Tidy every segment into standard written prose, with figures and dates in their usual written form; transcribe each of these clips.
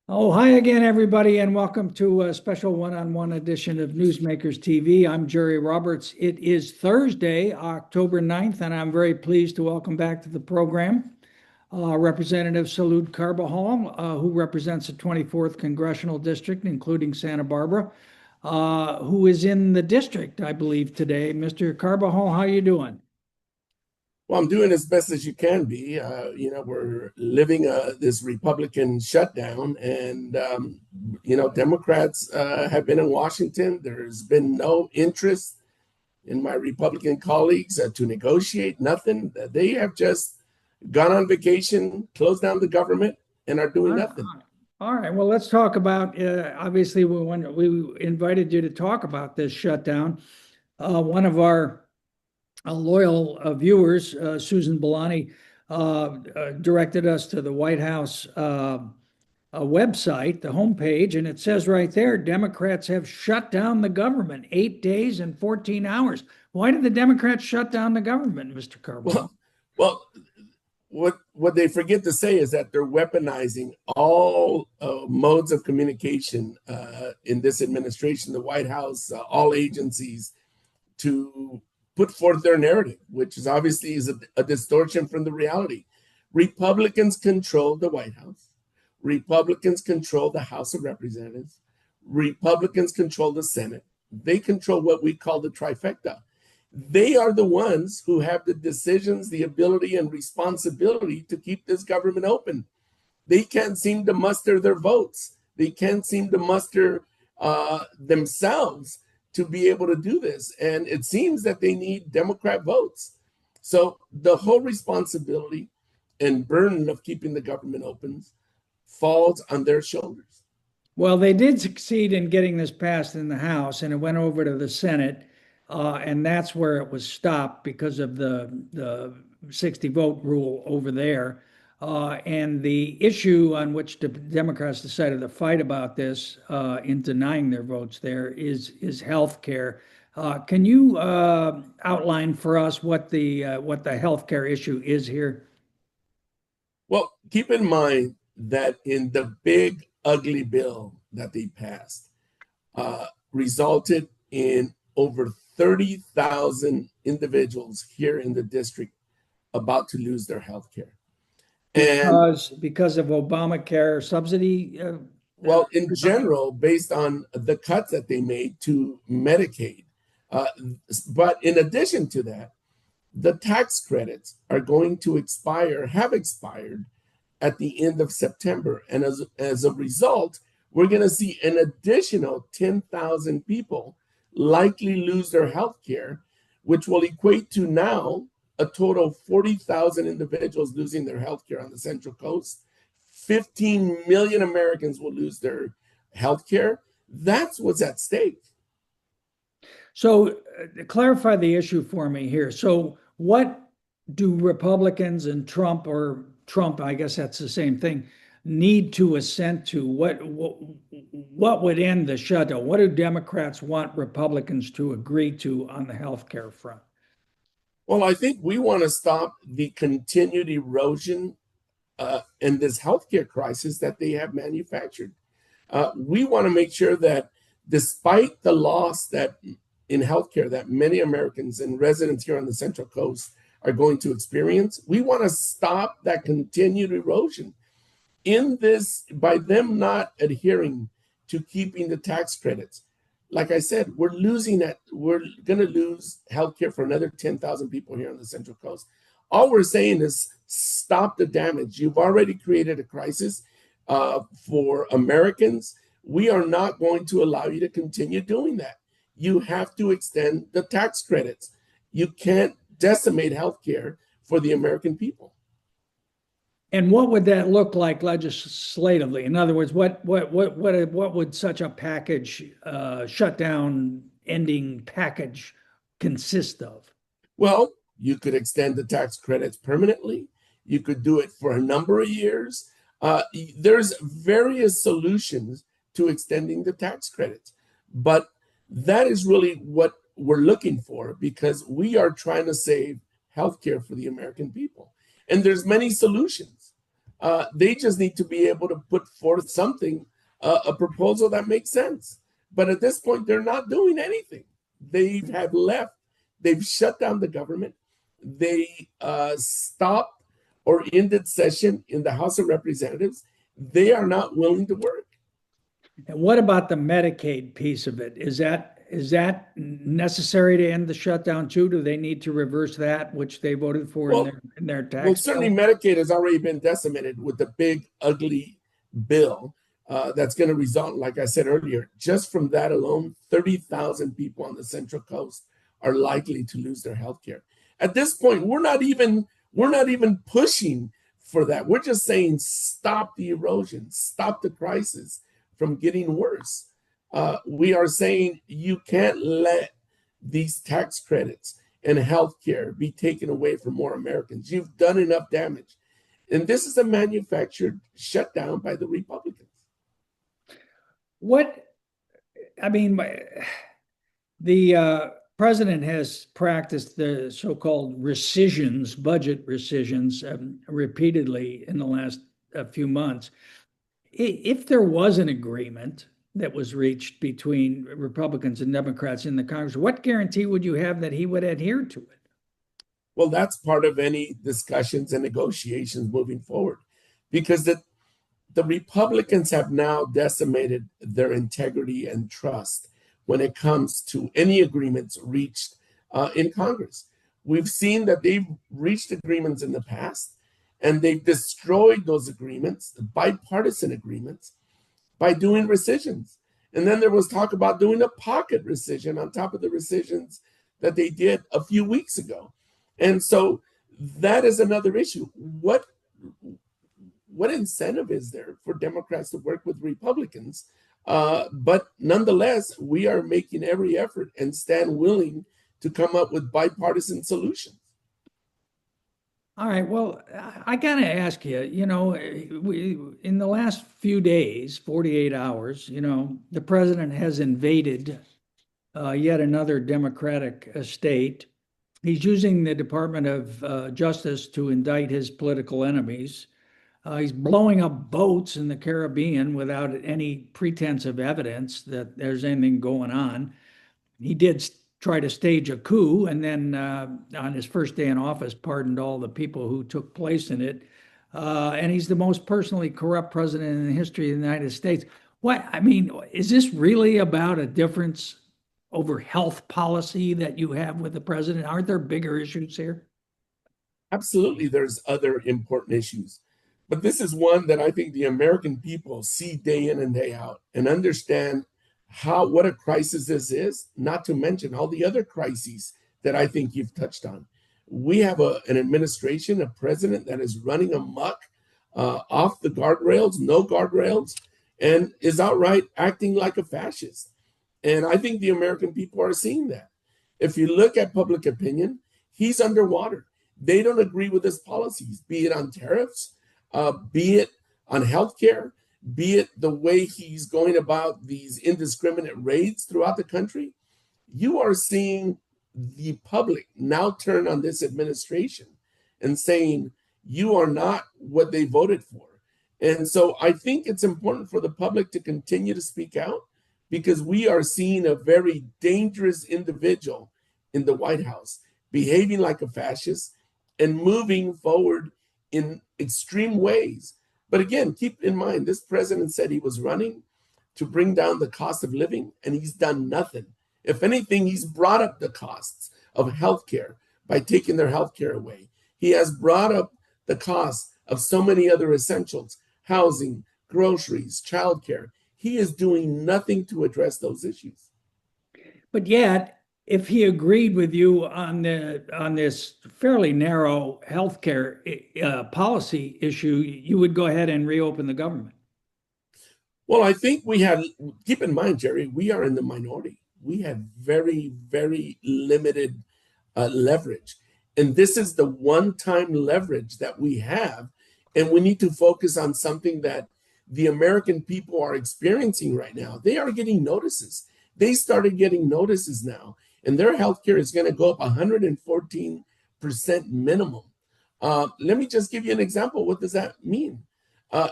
Oh, hi again, everybody, and welcome to a special one-on-one edition of Newsmakers TV. I'm Jerry Roberts. It is Thursday, October 9th, and I'm very pleased to welcome back to the program Representative Salud Carbajal, who represents the 24th Congressional District, including Santa Barbara, who is in the district, I believe, today. Mr. Carbajal, how you doing? Well, I'm doing as best as you can be. We're living this Republican shutdown, and Democrats have been in Washington. There's been no interest in my Republican colleagues to negotiate. Nothing. They have just gone on vacation, closed down the government, and are doing All nothing. all right. Well, let's talk about. Obviously, we invited you to talk about this shutdown. One of our loyal viewers, Susan Bolani, directed us to the White House website, the homepage, and it says right there, Democrats have shut down the government 8 days and 14 hours. Why did the Democrats shut down the government, Mr. Carbone? Well, what they forget to say is that they're weaponizing all modes of communication in this administration, the White House, all agencies, to put forth their narrative, which is obviously a distortion from the reality. Republicans control the White House. Republicans control the House of Representatives. Republicans control the Senate. They control what we call the trifecta. They are the ones who have the decisions, the ability, and responsibility to keep this government open. They can't seem to muster their votes. They can't seem to muster themselves to be able to do this. And it seems that they need Democrat votes. So the whole responsibility and burden of keeping the government open falls on their shoulders. Well, they did succeed in getting this passed in the House, and it went over to the Senate, and that's where it was stopped because of the 60 vote rule over there. And the issue on which the Democrats decided to fight about this in denying their votes there is health care. Can you outline for us what the health care issue is here? Well, keep in mind that in the big ugly bill that they passed, resulted in over 30,000 individuals here in the district about to lose their health care. And because of Obamacare subsidy? Well, in general, based on the cuts that they made to Medicaid. But in addition to that, the tax credits are going to expire, have expired at the end of September. And as a result, we're going to see an additional 10,000 people likely lose their health care, which will equate to now a total of 40,000 individuals losing their health care on the Central Coast. 15 million Americans will lose their health care. That's what's at stake. So clarify the issue for me here. So what do Republicans and Trump, or Trump, I guess that's the same thing, need to assent to? What would end the shutdown? What do Democrats want Republicans to agree to on the health care front? Well, I think we want to stop the continued erosion in this healthcare crisis that they have manufactured. We want to make sure that despite the loss that in healthcare that many Americans and residents here on the Central Coast are going to experience, we want to stop that continued erosion in this by them not adhering to keeping the tax credits. Like I said, we're going to lose healthcare for another 10,000 people here on the Central Coast. All we're saying is stop the damage. You've already created a crisis for Americans. We are not going to allow you to continue doing that. You have to extend the tax credits. You can't decimate healthcare for the American people. And what would that look like legislatively? In other words, what would such a package, shutdown ending package, consist of? Well, you could extend the tax credits permanently. You could do it for a number of years. There's various solutions to extending the tax credits, but that is really what we're looking for because we are trying to save healthcare for the American people. And there's many solutions. They just need to be able to put forth something, a proposal that makes sense. But at this point, they're not doing anything. They have left. They've shut down the government. They stopped or ended session in the House of Representatives. They are not willing to work. And what about the Medicaid piece of it? Is that necessary to end the shutdown too? Do they need to reverse that, which they voted for Well, in their well, tax certainly bill? Medicaid has already been decimated with the big, ugly bill that's going to result, like I said earlier, just from that alone, 30,000 people on the Central Coast are likely to lose their health care. At this point, we're not even pushing for that. We're just saying stop the erosion, stop the crisis from getting worse. We are saying you can't let these tax credits and health care be taken away from more Americans. You've done enough damage. And this is a manufactured shutdown by the Republicans. What, I mean, the president has practiced the so-called rescissions, budget rescissions, repeatedly in the last few months. If there was an agreement that was reached between Republicans and Democrats in the Congress, what guarantee would you have that he would adhere to it? Well, that's part of any discussions and negotiations moving forward, because the Republicans have now decimated their integrity and trust when it comes to any agreements reached in Congress. We've seen that they've reached agreements in the past, and they've destroyed those agreements, the bipartisan agreements, by doing rescissions. And then there was talk about doing a pocket rescission on top of the rescissions that they did a few weeks ago. And so that is another issue. What incentive is there for Democrats to work with Republicans? But nonetheless, we are making every effort and stand willing to come up with bipartisan solutions. All right. Well, I gotta ask you, in the last few days, 48 hours, the president has invaded yet another Democratic state. He's using the Department of Justice to indict his political enemies. He's blowing up boats in the Caribbean without any pretense of evidence that there's anything going on. He did try to stage a coup, and then on his first day in office, pardoned all the people who took place in it. And he's the most personally corrupt president in the history of the United States. I mean, is this really about a difference over health policy that you have with the president? Aren't there bigger issues here? Absolutely, there's other important issues. But this is one that I think the American people see day in and day out and understand what a crisis this is, not to mention all the other crises that I think you've touched on. We have an administration, a president that is running amok, off the guardrails, no guardrails, and is outright acting like a fascist. And I think the American people are seeing that. If you look at public opinion, he's underwater. They don't agree with his policies, be it on tariffs, be it on healthcare, be it the way he's going about these indiscriminate raids throughout the country. You are seeing the public now turn on this administration and saying, you are not what they voted for. And so I think it's important for the public to continue to speak out, because we are seeing a very dangerous individual in the White House behaving like a fascist and moving forward in extreme ways. But again, keep in mind, this president said he was running to bring down the cost of living, and he's done nothing. If anything, he's brought up the costs of healthcare by taking their healthcare away. He has brought up the cost of so many other essentials, housing, groceries, childcare. He is doing nothing to address those issues. But yet, if he agreed with you on this fairly narrow healthcare policy issue, you would go ahead and reopen the government. Well, I think keep in mind, Jerry, we are in the minority. We have very, very limited leverage. And this is the one-time leverage that we have. And we need to focus on something that the American people are experiencing right now. They are getting notices. They started getting notices now, and their healthcare is going to go up 114% minimum Let me just give you an example. What does that mean?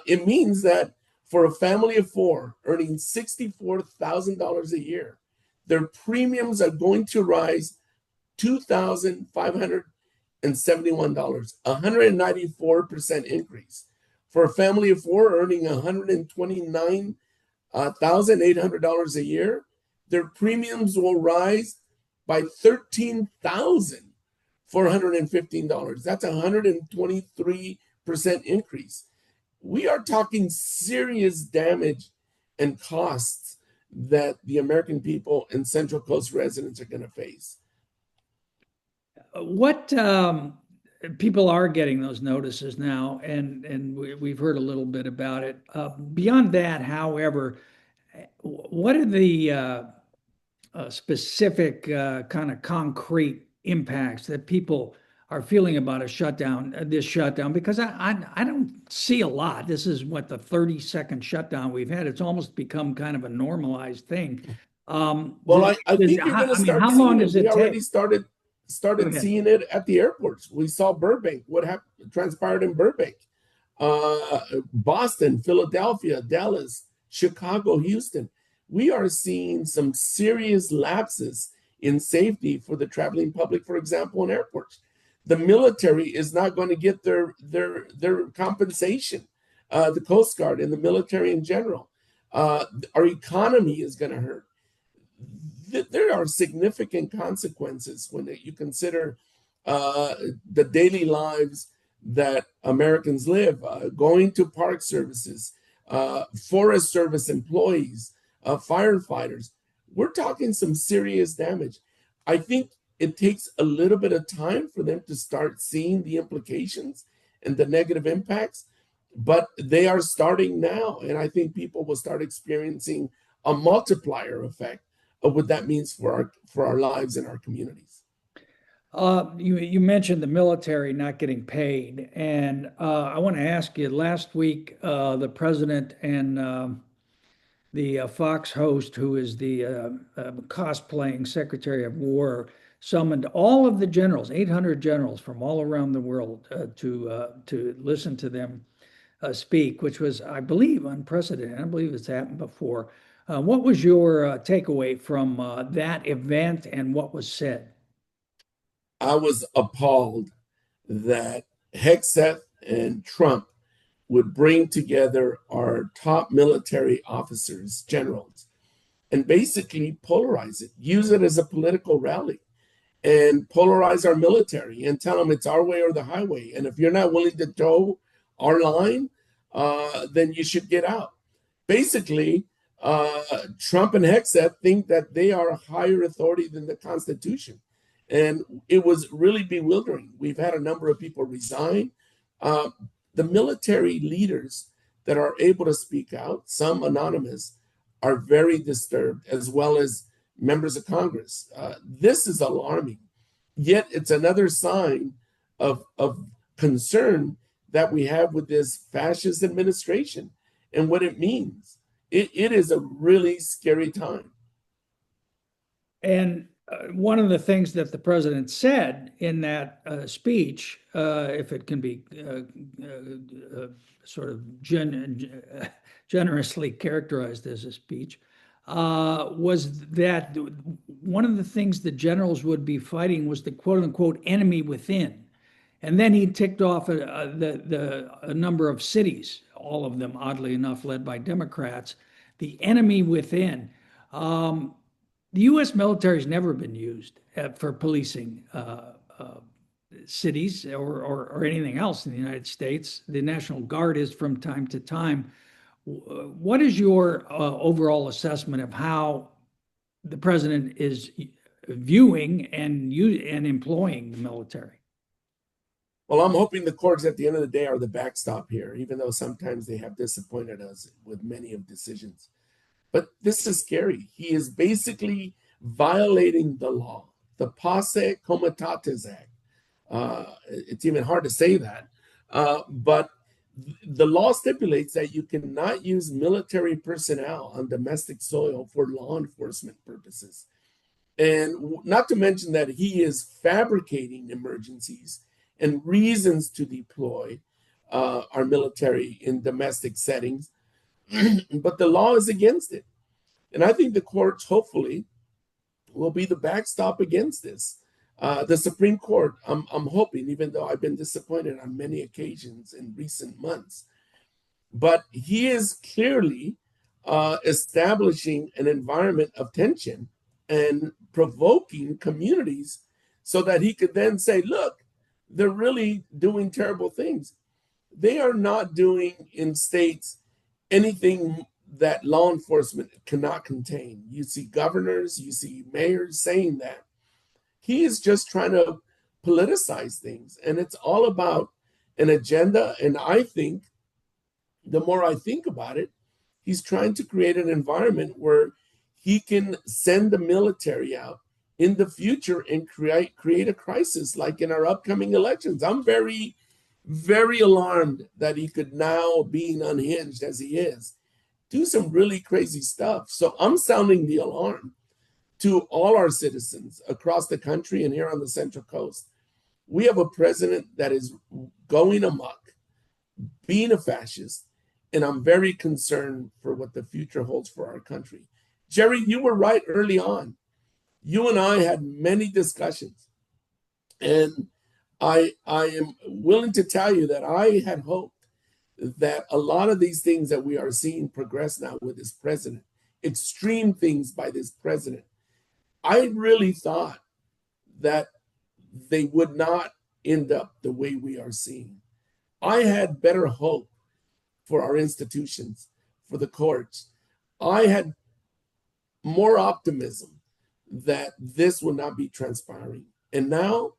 It means that for a family of four earning $64,000 a year, their premiums are going to rise $2,571, a 194% increase. For a family of four earning $129,800 a year, their premiums will rise by $13,415. That's a 123% increase. We are talking serious damage and costs that the American people and Central Coast residents are going to face. What people are getting those notices now, and we've heard a little bit about it. Beyond that, however, what are the specific kind of concrete impacts that people are feeling about a shutdown, this shutdown? Because I don't see a lot. This is what, the 30-second shutdown we've had. It's almost become kind of a normalized thing. Well, I think you're going to start how seeing long it. does We it already take? started Go ahead. seeing it at the airports. We saw Burbank. What happened transpired in Burbank, Boston, Philadelphia, Dallas, Chicago, Houston. We are seeing some serious lapses in safety for the traveling public, for example, in airports. The military is not going to get their compensation. The Coast Guard and the military in general. Our economy is going to hurt. There are significant consequences when you consider the daily lives that Americans live, going to park services, Forest Service employees, firefighters. We're talking some serious damage. I think it takes a little bit of time for them to start seeing the implications and the negative impacts, but they are starting now. And I think people will start experiencing a multiplier effect of what that means for our lives and our communities. You mentioned the military not getting paid, and I want to ask you. Last week, the president and the Fox host, who is the cosplaying Secretary of War, summoned all of the generals, 800 generals from all around the world, to listen to them speak, which was, I believe, unprecedented. I believe it's happened before. What was your takeaway from that event and what was said? I was appalled that Hegseth and Trump would bring together our top military officers, generals, and basically polarize it, use it as a political rally, and polarize our military and tell them it's our way or the highway. And if you're not willing to toe our line, then you should get out. Basically, Trump and Hegseth think that they are a higher authority than the Constitution. And it was really bewildering. We've had a number of people resign. The military leaders that are able to speak out, some anonymous, are very disturbed, as well as members of Congress. This is alarming. Yet it's another sign of concern that we have with this fascist administration and what it means. It is a really scary time. And one of the things that the president said in that speech, if it can be sort of generously characterized as a speech, was that one of the things the generals would be fighting was the quote unquote enemy within. And then he ticked off a number of cities, all of them, oddly enough, led by Democrats, the enemy within. The U.S. military has never been used for policing cities or anything else in the United States. The National Guard is from time to time. What is your overall assessment of how the president is viewing and employing the military? Well, I'm hoping the courts at the end of the day are the backstop here, even though sometimes they have disappointed us with many of decisions. But this is scary. He is basically violating the law, the Posse Comitatus Act. It's even hard to say that. But the law stipulates that you cannot use military personnel on domestic soil for law enforcement purposes. And not to mention that he is fabricating emergencies and reasons to deploy our military in domestic settings, but the law is against it. And I think the courts, hopefully, will be the backstop against this. The Supreme Court, I'm hoping, even though I've been disappointed on many occasions in recent months, but he is clearly establishing an environment of tension and provoking communities so that he could then say, look, they're really doing terrible things. They are not doing in states anything that law enforcement cannot contain. You see governors, you see mayors saying that. He is just trying to politicize things, and it's all about an agenda. And I think the more I think about it, he's trying to create an environment where he can send the military out in the future and create a crisis like in our upcoming elections. I'm very, very alarmed that he could now, being unhinged as he is, do some really crazy stuff. So I'm sounding the alarm to all our citizens across the country and here on the Central Coast. We have a president that is going amok, being a fascist, and I'm very concerned for what the future holds for our country. Jerry, you were right early on. You and I had many discussions, and I am willing to tell you that I had hoped that a lot of these things that we are seeing progress now with this president, extreme things by this president, I really thought that they would not end up the way we are seeing. I had better hope for our institutions, for the courts. I had more optimism that this would not be transpiring. And now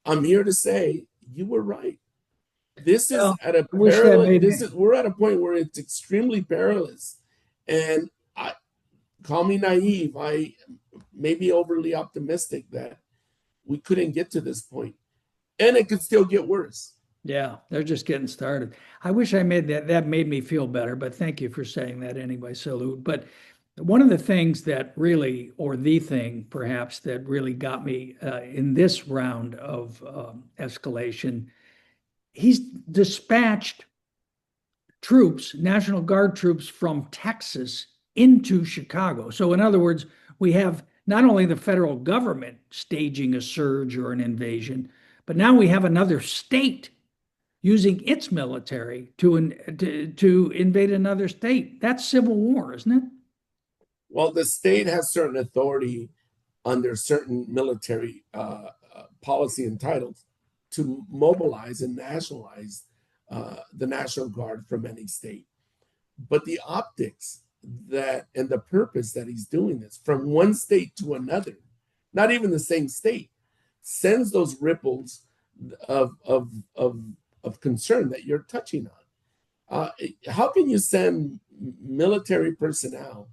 I'm here to say you were right. This is at a perilous, we're at a point where it's extremely perilous. And call me naive, I may be overly optimistic that we couldn't get to this point. And it could still get worse. Yeah, they're just getting started. I wish I made that. That made me feel better, but thank you for saying that anyway, Salud. But one of the things that really, or the thing perhaps that really got me in this round of escalation, he's dispatched troops, National Guard troops from Texas into Chicago. So, in other words, we have not only the federal government staging a surge or an invasion, but now we have another state using its military to invade another state. That's civil war, isn't it? Well, the state has certain authority under certain military policy and titles to mobilize and nationalize the National Guard from any state. But the optics that and the purpose that he's doing this from one state to another, not even the same state, sends those ripples of concern that you're touching on. How can you send military personnel,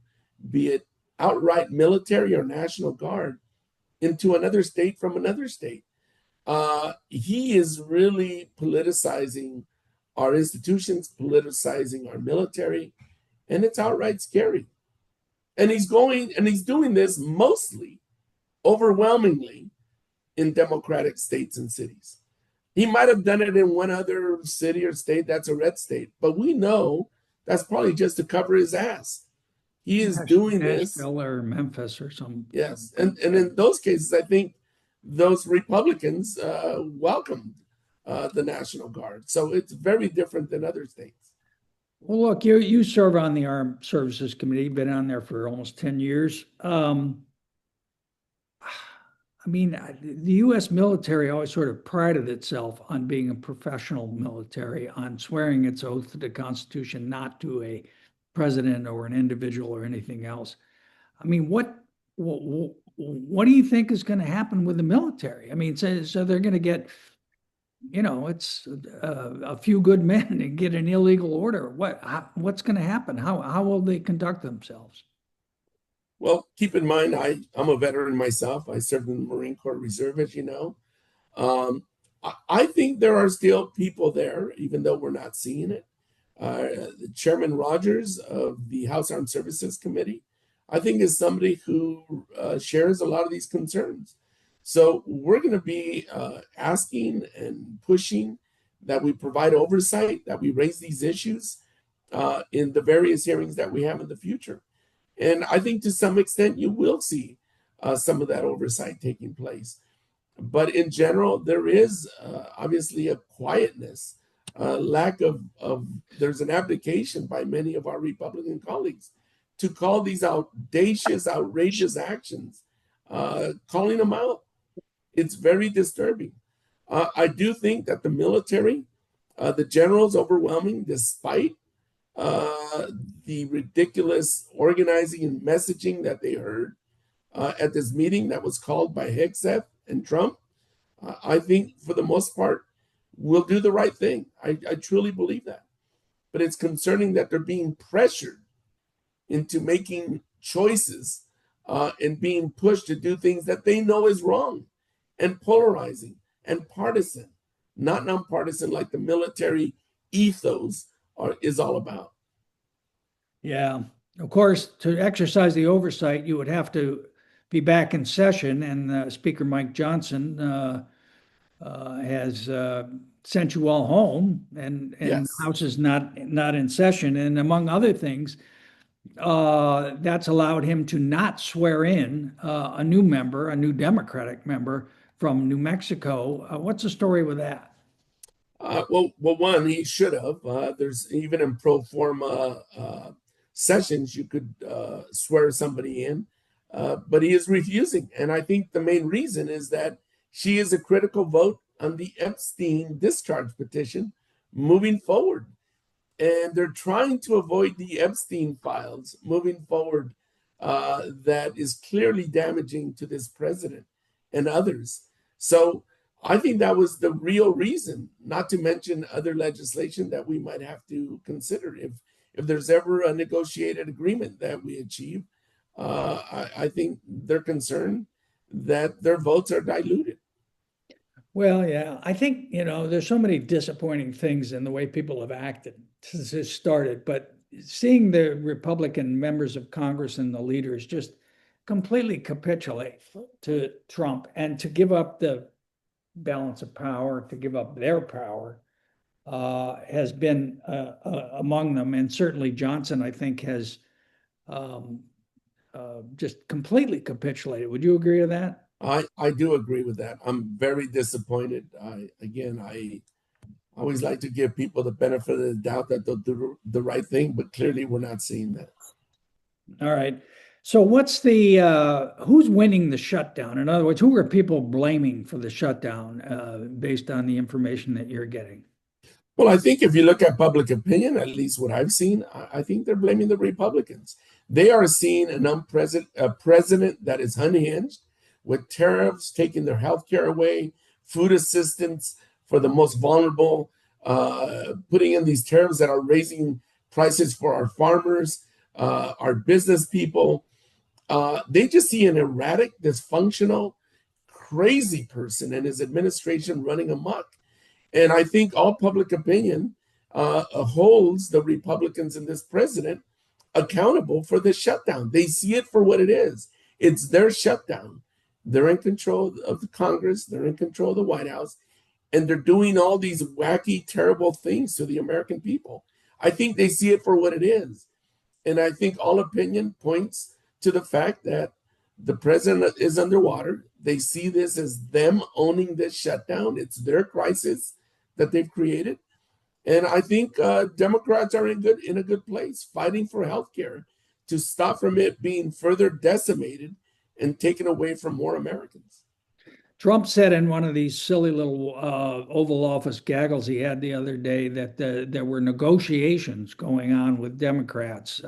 be it outright military or National Guard, into another state from another state? He is really politicizing our institutions, politicizing our military, and it's outright scary. And he's doing this mostly, overwhelmingly, in democratic states and cities. He might have done it in one other city or state that's a red state, but we know that's probably just to cover his ass. He is doing this. Nashville or Memphis or something. Yes, and in those cases, I think those Republicans welcomed the National Guard. So it's very different than other states. Well, look, you serve on the Armed Services Committee. You've been on there for almost 10 years. I mean, the U.S. military always sort of prided itself on being a professional military, on swearing its oath to the Constitution, not to a president or an individual or anything else. I mean, what do you think is going to happen with the military? I mean, so they're going to get, it's a few good men and get an illegal order. What's going to happen? How will they conduct themselves? Well, keep in mind, I'm a veteran myself. I served in the Marine Corps Reserve, as you know. I think there are still people there, even though we're not seeing it. Chairman Rogers of the House Armed Services Committee, I think, is somebody who shares a lot of these concerns. So we're going to be asking and pushing that we provide oversight, that we raise these issues in the various hearings that we have in the future. And I think to some extent you will see some of that oversight taking place. But in general, there is obviously a quietness, lack of, there's an abdication by many of our Republican colleagues to call these audacious, outrageous actions, calling them out. It's very disturbing. I do think that the military, the generals overwhelming, despite the ridiculous organizing and messaging that they heard at this meeting that was called by Hegseth and Trump, I think for the most part, will do the right thing. I truly believe that. But it's concerning that they're being pressured into making choices and being pushed to do things that they know is wrong and polarizing and partisan, not nonpartisan like the military ethos is all about. Yeah. Of course, to exercise the oversight, you would have to be back in session, and Speaker Mike Johnson has sent you all home, and the Yes. House is not in session. And among other things, that's allowed him to not swear in a new member, a new Democratic member from New Mexico. What's the story with that? Well, one, he should have. There's even in pro forma sessions, you could swear somebody in, but he is refusing. And I think the main reason is that she is a critical vote on the Epstein discharge petition moving forward. And they're trying to avoid the Epstein files moving forward that is clearly damaging to this president and others. So I think that was the real reason, not to mention other legislation that we might have to consider if there's ever a negotiated agreement that we achieve. I think they're concerned that their votes are diluted. Well, yeah, I think, there's so many disappointing things in the way people have acted since this started, but seeing the Republican members of Congress and the leaders just completely capitulate to Trump and to give up the balance of power, to give up their power, has been among them. And certainly Johnson, I think, has um, just completely capitulated. Would you agree with that? I do agree with that. I'm very disappointed. I always like to give people the benefit of the doubt that they'll do the right thing, but clearly we're not seeing that. All right. So what's the who's winning the shutdown? In other words, who are people blaming for the shutdown based on the information that you're getting? Well, I think if you look at public opinion, at least what I've seen, I think they're blaming the Republicans. They are seeing a president that is unhinged, with tariffs taking their health care away, food assistance for the most vulnerable, putting in these tariffs that are raising prices for our farmers, our business people. They just see an erratic, dysfunctional, crazy person and his administration running amok. And I think all public opinion holds the Republicans and this president accountable for this shutdown. They see it for what it is. It's their shutdown. They're in control of the Congress. They're in control of the White House. And they're doing all these wacky, terrible things to the American people. I think they see it for what it is. And I think all opinion points to the fact that the president is underwater. They see this as them owning this shutdown. It's their crisis that they've created. And I think Democrats are in a good place, fighting for health care to stop from it being further decimated and taken away from more Americans. Trump said in one of these silly little Oval Office gaggles he had the other day that there were negotiations going on with Democrats.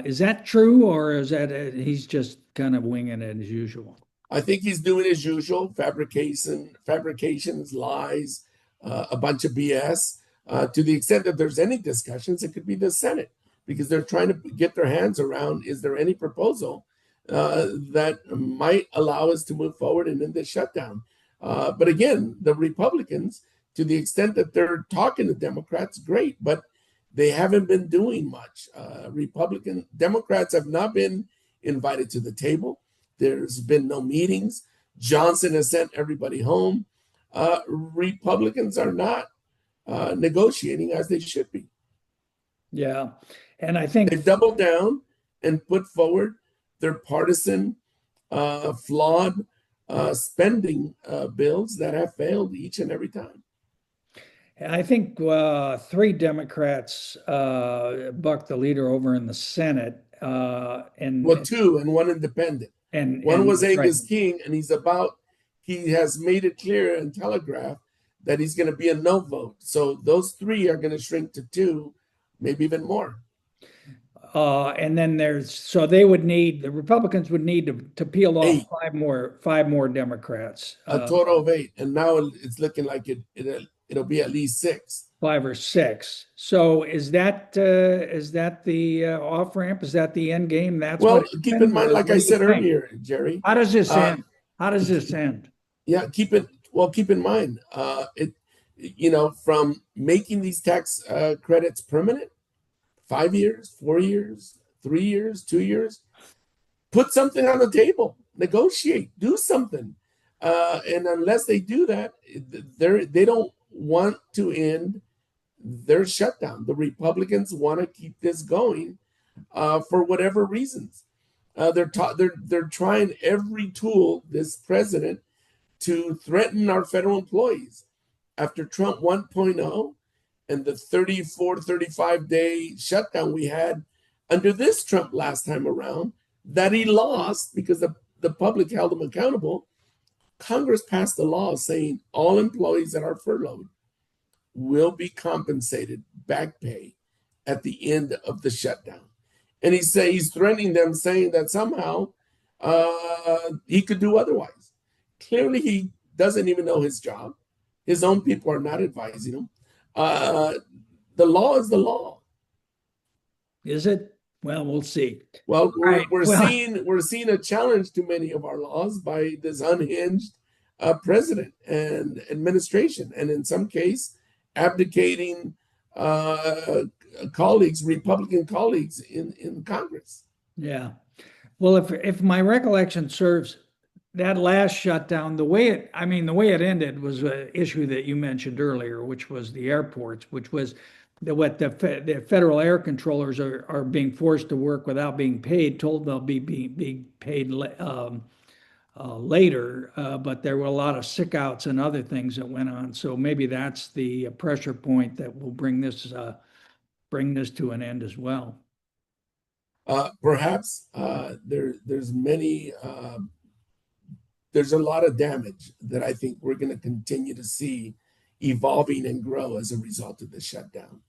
Is that true, or is that he's just kind of winging it as usual? I think he's doing as usual, fabrications, lies, a bunch of BS. To the extent that there's any discussions, it could be the Senate, because they're trying to get their hands around, is there any proposal that might allow us to move forward and end this shutdown? But again, the Republicans, to the extent that they're talking to Democrats, great, but they haven't been doing much. Democrats have not been invited to the table. There's been no meetings. Johnson has sent everybody home. Republicans are not negotiating as they should be. Yeah. And I think, They've doubled down and put forward their partisan, flawed spending bills that have failed each and every time. three Democrats bucked the leader over in the Senate, Well, two and one independent. One was that's right. Angus King, and he has made it clear and telegraphed that he's going to be a no vote. So those three are going to shrink to two, maybe even more. And then the Republicans would need to peel off Eight, five more Democrats, a total of eight, and now it's looking like it'll be at least six. five or six. So is that the off ramp? Is that the end game? That's Well, what keep in happened? mind, Or like what I do you said think? earlier, Jerry. How does this Uh, end? How does this end? yeah, keep in mind, from making these tax credits permanent, 5 years, 4 years, 3 years, 2 years, put something on the table, negotiate, do something. And unless they do that, they don't want to end their shutdown. The Republicans want to keep this going for whatever reasons. They're trying every tool, this president, to threaten our federal employees. After Trump 1.0 and the 34, 35-day shutdown we had under this Trump last time around, that he lost because the public held him accountable, Congress passed a law saying all employees that are furloughed will be compensated back pay at the end of the shutdown. And he's threatening them, saying that somehow he could do otherwise. Clearly, he doesn't even know his job. His own people are not advising him. The law is the law. Is it? Well, we'll see. Well, Right. we're Well, seeing a challenge to many of our laws by this unhinged president and administration, and in some case, abdicating colleagues, Republican colleagues in Congress. yeah. Well, if my recollection serves, that last shutdown, the way it ended was an issue that you mentioned earlier, which was the airports, which was the federal air controllers are being forced to work without being paid, told they'll be paid later, but there were a lot of sick outs and other things that went on. So maybe that's the pressure point that will bring this to an end as well. Perhaps there's a lot of damage that I think we're going to continue to see evolving and grow as a result of the shutdown.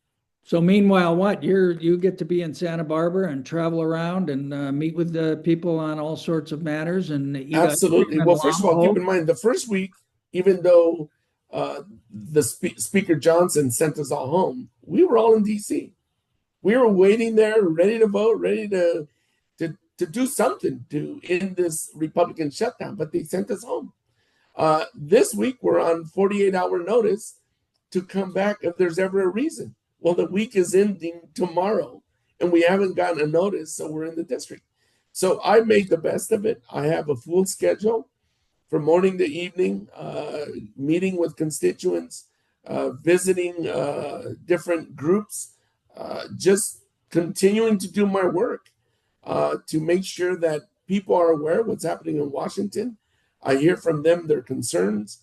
So meanwhile, you get to be in Santa Barbara and travel around and meet with the people on all sorts of matters and eat Absolutely. Well, first of all, keep in mind the first week, even though the Speaker Johnson sent us all home, we were all in D.C. We were waiting there, ready to vote, ready to do something to end this Republican shutdown, but they sent us home. This week, we're on 48-hour notice to come back if there's ever a reason. Well, the week is ending tomorrow, and we haven't gotten a notice, so we're in the district. So I made the best of it. I have a full schedule from morning to evening, meeting with constituents, visiting different groups, just continuing to do my work to make sure that people are aware of what's happening in Washington. I hear from them their concerns.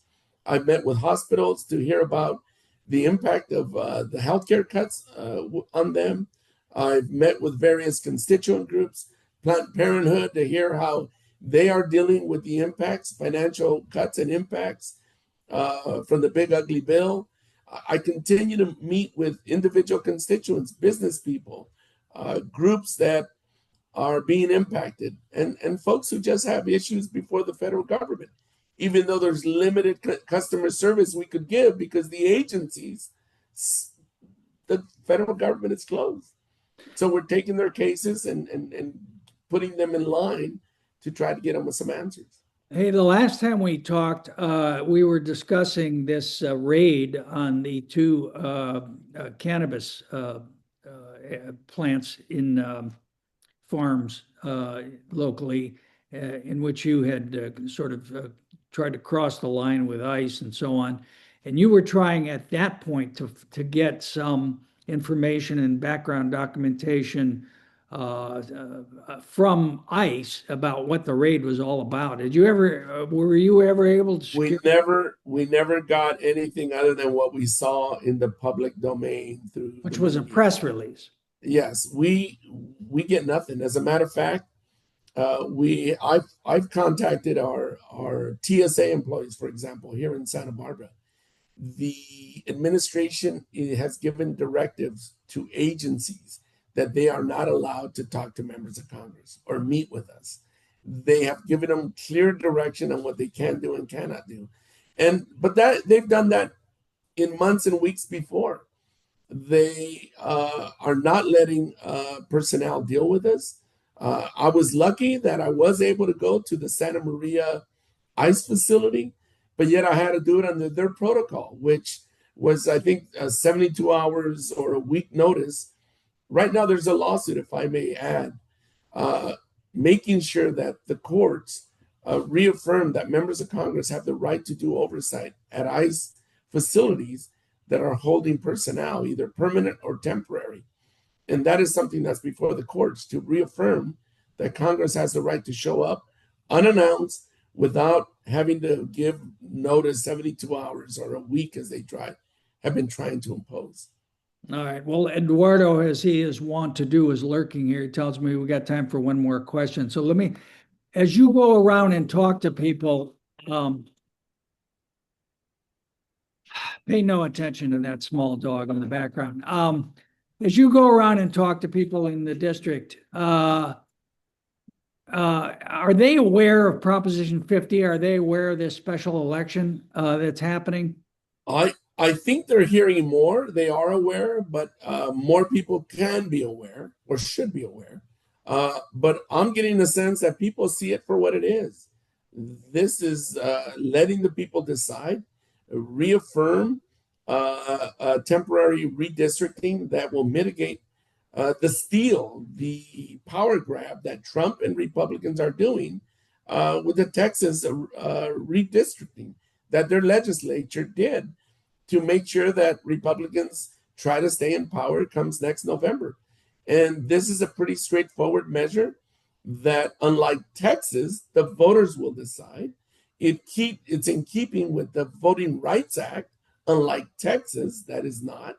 I met with hospitals to hear about the impact of the healthcare cuts on them. I've met with various constituent groups, Planned Parenthood, to hear how they are dealing with the impacts, financial cuts and impacts from the big ugly bill. I continue to meet with individual constituents, business people, groups that are being impacted, and folks who just have issues before the federal government, even though there's limited customer service we could give because the agencies, the federal government is closed. So we're taking their cases and putting them in line to try to get them with some answers. Hey, the last time we talked, we were discussing this raid on the two cannabis plants in farms locally, in which you had sort of tried to cross the line with ICE and so on. And you were trying at that point to get some information and background documentation from ICE about what the raid was all about. Were you ever able to secure? We never got anything other than what we saw in the public domain through the Which was a media. press release? Yes, we get nothing. As a matter of fact, I've contacted our TSA employees, for example, here in Santa Barbara. The administration has given directives to agencies that they are not allowed to talk to members of Congress or meet with us. They have given them clear direction on what they can do and cannot do. But that they've done that in months and weeks before. They are not letting personnel deal with us. I was lucky that I was able to go to the Santa Maria ICE facility, but yet I had to do it under their protocol, which was, I think, 72 hours or a week notice. Right now, there's a lawsuit, if I may add, making sure that the courts reaffirm that members of Congress have the right to do oversight at ICE facilities that are holding personnel, either permanent or temporary. And that is something that's before the courts to reaffirm that Congress has the right to show up unannounced without having to give notice 72 hours or a week as they have been trying to impose. All right. Well, Eduardo, as he is wont to do, is lurking here. He tells me we got time for one more question. So as you go around and talk to people, pay no attention to that small dog in the background. As you go around and talk to people in the district, are they aware of Proposition 50? Are they aware of this special election that's happening? I think they're hearing more. They are aware, but more people can be aware or should be aware. But I'm getting the sense that people see it for what it is. This is letting the people decide, reaffirm temporary redistricting that will mitigate the steal, the power grab that Trump and Republicans are doing with the Texas redistricting that their legislature did to make sure that Republicans try to stay in power comes next November. And this is a pretty straightforward measure that, unlike Texas, the voters will decide. It's in keeping with the Voting Rights Act, unlike Texas, that is not,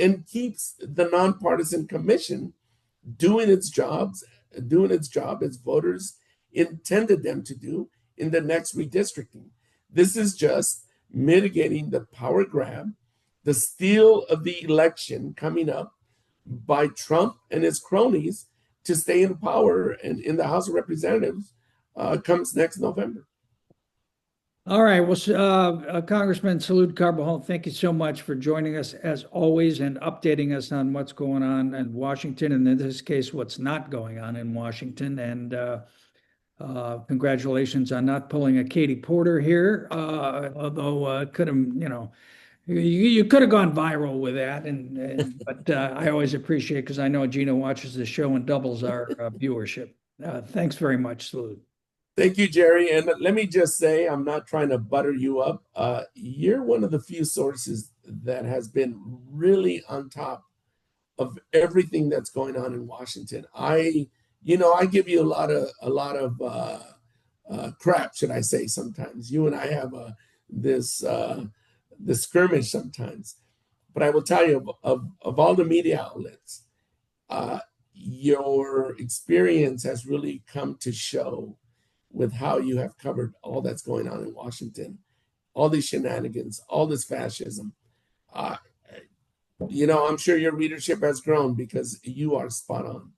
and keeps the nonpartisan commission doing its job as voters intended them to do in the next redistricting. This is just mitigating the power grab, the steal of the election coming up by Trump and his cronies to stay in power and in the House of Representatives comes next November. All right. Well, Congressman Salud Carbajal, thank you so much for joining us as always and updating us on what's going on in Washington, and in this case, what's not going on in Washington. And congratulations on not pulling a Katie Porter here, although could have, you could have gone viral with that. But I always appreciate, because I know Gina watches the show and doubles our viewership. Thanks very much, Salud. Thank you, Jerry. And let me just say, I'm not trying to butter you up. You're one of the few sources that has been really on top of everything that's going on in Washington. I give you a lot of crap, should I say? Sometimes you and I have this skirmish sometimes. But I will tell you, of all the media outlets, your experience has really come to show with how you have covered all that's going on in Washington, all these shenanigans, all this fascism. I'm sure your readership has grown because you are spot on.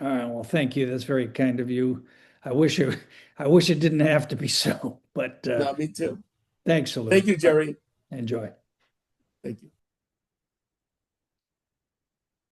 All right. Well, thank you. That's very kind of you. I wish it didn't have to be so, but No, me too. Thanks, Salud. Thank you, Jerry. Enjoy. Thank you.